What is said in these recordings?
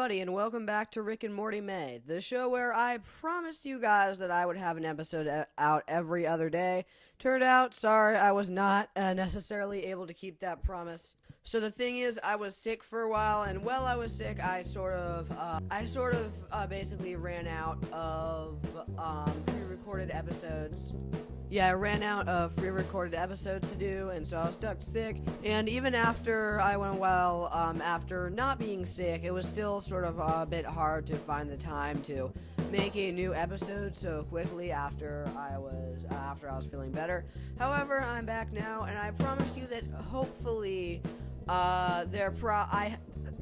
everybody, and welcome back to Rick and Morty May, the show where I promised you guys that I would have an episode out every other day. Turned out, sorry, I was not necessarily able to keep that promise. So the thing is, I was sick for a while, and while I was sick, I sort of basically ran out of pre-recorded episodes. Yeah, I ran out of pre-recorded episodes to do, and so I was stuck sick. And even after I went well, after not being sick, it was still sort of a bit hard to find the time to make a new episode so quickly after I was feeling better. However, I'm back now, and I promise you that hopefully, I'm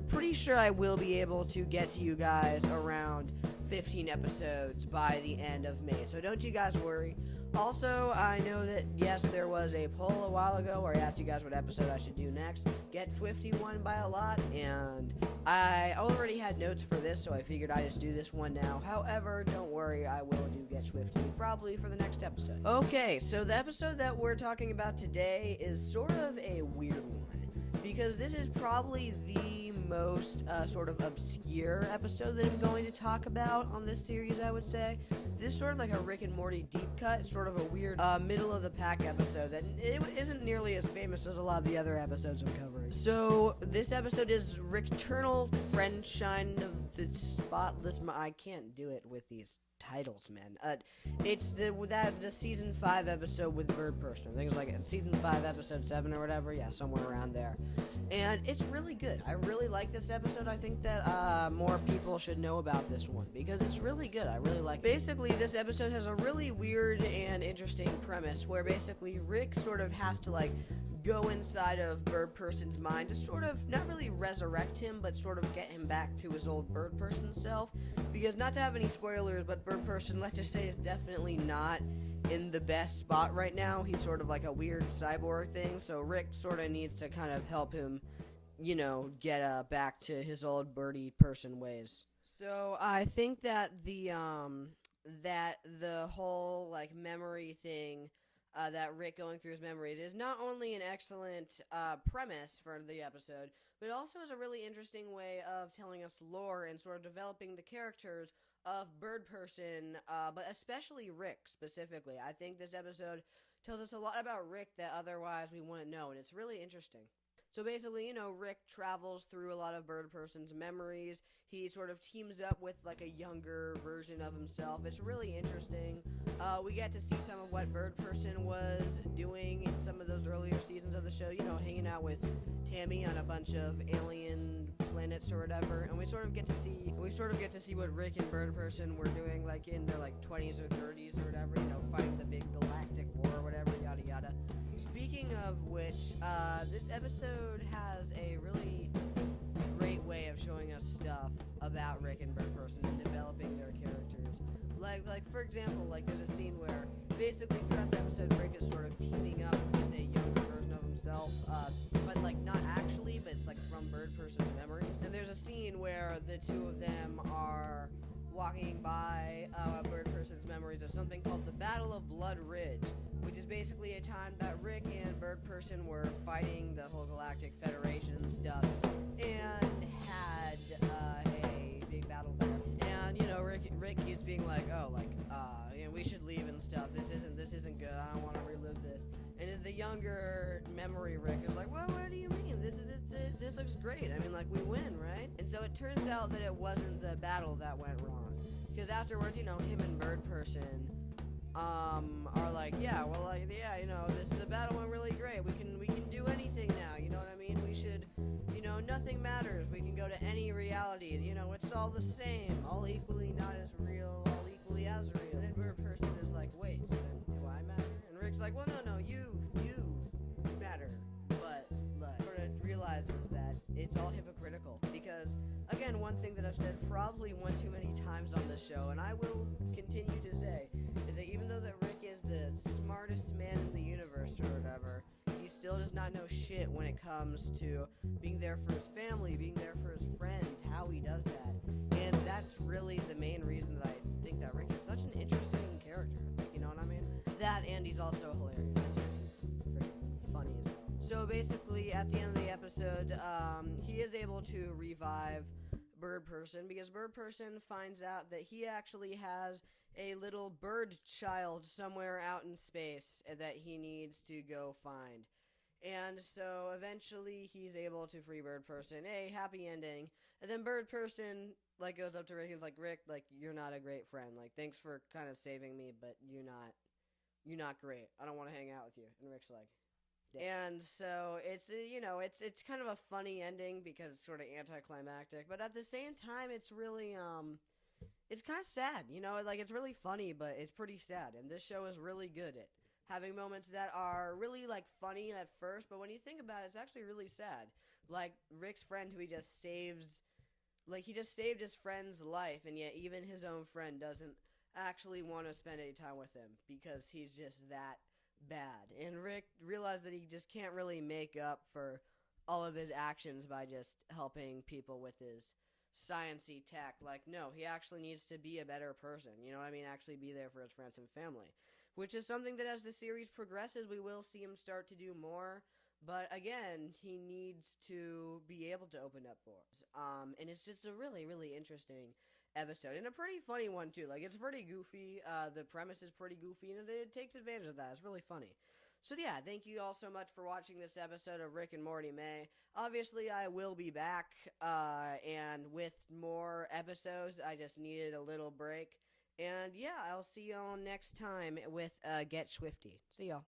pretty sure I will be able to get to you guys around 15 episodes by the end of May. So don't you guys worry. Also, I know that, yes, there was a poll a while ago where I asked you guys what episode I should do next. Get Swifty won by a lot, and I already had notes for this, so I figured I'd just do this one now. However, don't worry, I will do Get Swifty probably for the next episode. Okay, so the episode that we're talking about today is sort of a weird one, because this is probably the most sort of obscure episode that I'm going to talk about on this series, I would say. This is sort of like a Rick and Morty deep cut, sort of a weird middle-of-the-pack episode that it isn't nearly as famous as a lot of the other episodes I'm covering. So, this episode is Rickternal, Friendshine of the Spotless... I can't do it with these titles, man. It's the season 5 episode with Bird Person. I think it's like season 5 episode 7 or whatever. Yeah, somewhere around there. And it's really good. I really like this episode. I think that more people should know about this one because it's really good. I really like it. Basically, this episode has a really weird and interesting premise where basically Rick sort of has to go inside of Bird Person's mind to sort of not really resurrect him, but sort of get him back to his old Bird Person self. Because not to have any spoilers, but Bird Person, let's just say, is definitely not in the best spot right now. He's sort of like a weird cyborg thing, so Rick sort of needs to kind of help him, get back to his old birdie person ways. So I think that the whole memory thing, that Rick going through his memories is not only an excellent premise for the episode, but it also is a really interesting way of telling us lore and sort of developing the characters of Bird Person, but especially Rick specifically. I think this episode tells us a lot about Rick that otherwise we wouldn't know, and it's really interesting. So basically, Rick travels through a lot of Bird Person's memories. He sort of teams up with a younger version of himself. It's really interesting. We get to see some of what Bird Person was doing in some of those earlier seasons of the show, hanging out with Tammy on a bunch of alien planets or whatever. And we sort of get to see what Rick and Bird Person were doing in their 20s or 30s or whatever, fighting the big galactic war or whatever, yada yada. Speaking of which, this episode has a really great way of showing us stuff about Rick and Bird Person and developing their characters. For example, there's a scene where basically throughout the episode, Rick is sort of teaming up with a younger version of himself, but not actually, but it's from Bird Person's memories. And there's a scene where the two of them are walking by Bird Person's memories of something called the Battle of Blood Ridge, which is basically a time that Rick and Bird Person were fighting the whole Galactic Federation and stuff, and had a big battle there. And Rick keeps being we should leave and stuff. This isn't good. I don't want to relive this. And the younger memory Rick is like, well, what do you mean? This looks great. I mean, we win, right? And so it turns out that it wasn't the battle that went wrong, because afterwards, him and Bird Person are the battle went really great. We can do anything now, you know what I mean? We should, nothing matters. We can go to any realities, it's all the same, all equally not as real, all equally as real. And then Bird Person is like, wait, so then do I matter? And Rick's like, well, no, you matter. But sort of realizes that it's all hypocritical, because again, one thing that I've said probably one too many times on this show, and I will continue to say, is that even though that Rick is the smartest man in the universe or whatever, he still does not know shit when it comes to being there for his family, being there for his friends, how he does that. And that's really the main reason that I think that Rick is such an interesting character. You know what I mean? That, and he's also hilarious too. He's freaking funny as hell. So basically, at the end of the episode, he is able to revive Bird Person, because Bird Person finds out that he actually has a little bird child somewhere out in space that he needs to go find. And so eventually he's able to free Bird Person. A happy ending. And then Bird Person like goes up to Rick and is like, Rick, like, you're not a great friend. Like, thanks for kind of saving me, but you're not great. I don't want to hang out with you. And Rick's like, and so it's it's kind of a funny ending because it's sort of anticlimactic, but at the same time it's really it's kind of sad, like it's really funny, but it's pretty sad. And this show is really good at having moments that are really like funny at first, but when you think about it, it's actually really sad. Like Rick's friend who he just saves, like he just saved his friend's life, and yet even his own friend doesn't actually want to spend any time with him because he's just that bad. And Rick realized that he just can't really make up for all of his actions by just helping people with his science-y tech. Like, no, he actually needs to be a better person. You know what I mean? Actually be there for his friends and family. Which is something that as the series progresses, we will see him start to do more. But again, he needs to be able to open up doors. And it's just a really, really interesting episode. And a pretty funny one, too. Like, it's pretty goofy. The premise is pretty goofy, and it takes advantage of that. It's really funny. So, yeah, thank you all so much for watching this episode of Rick and Morty May. Obviously, I will be back, and with more episodes. I just needed a little break. And, yeah, I'll see y'all next time with Get Swifty. See y'all.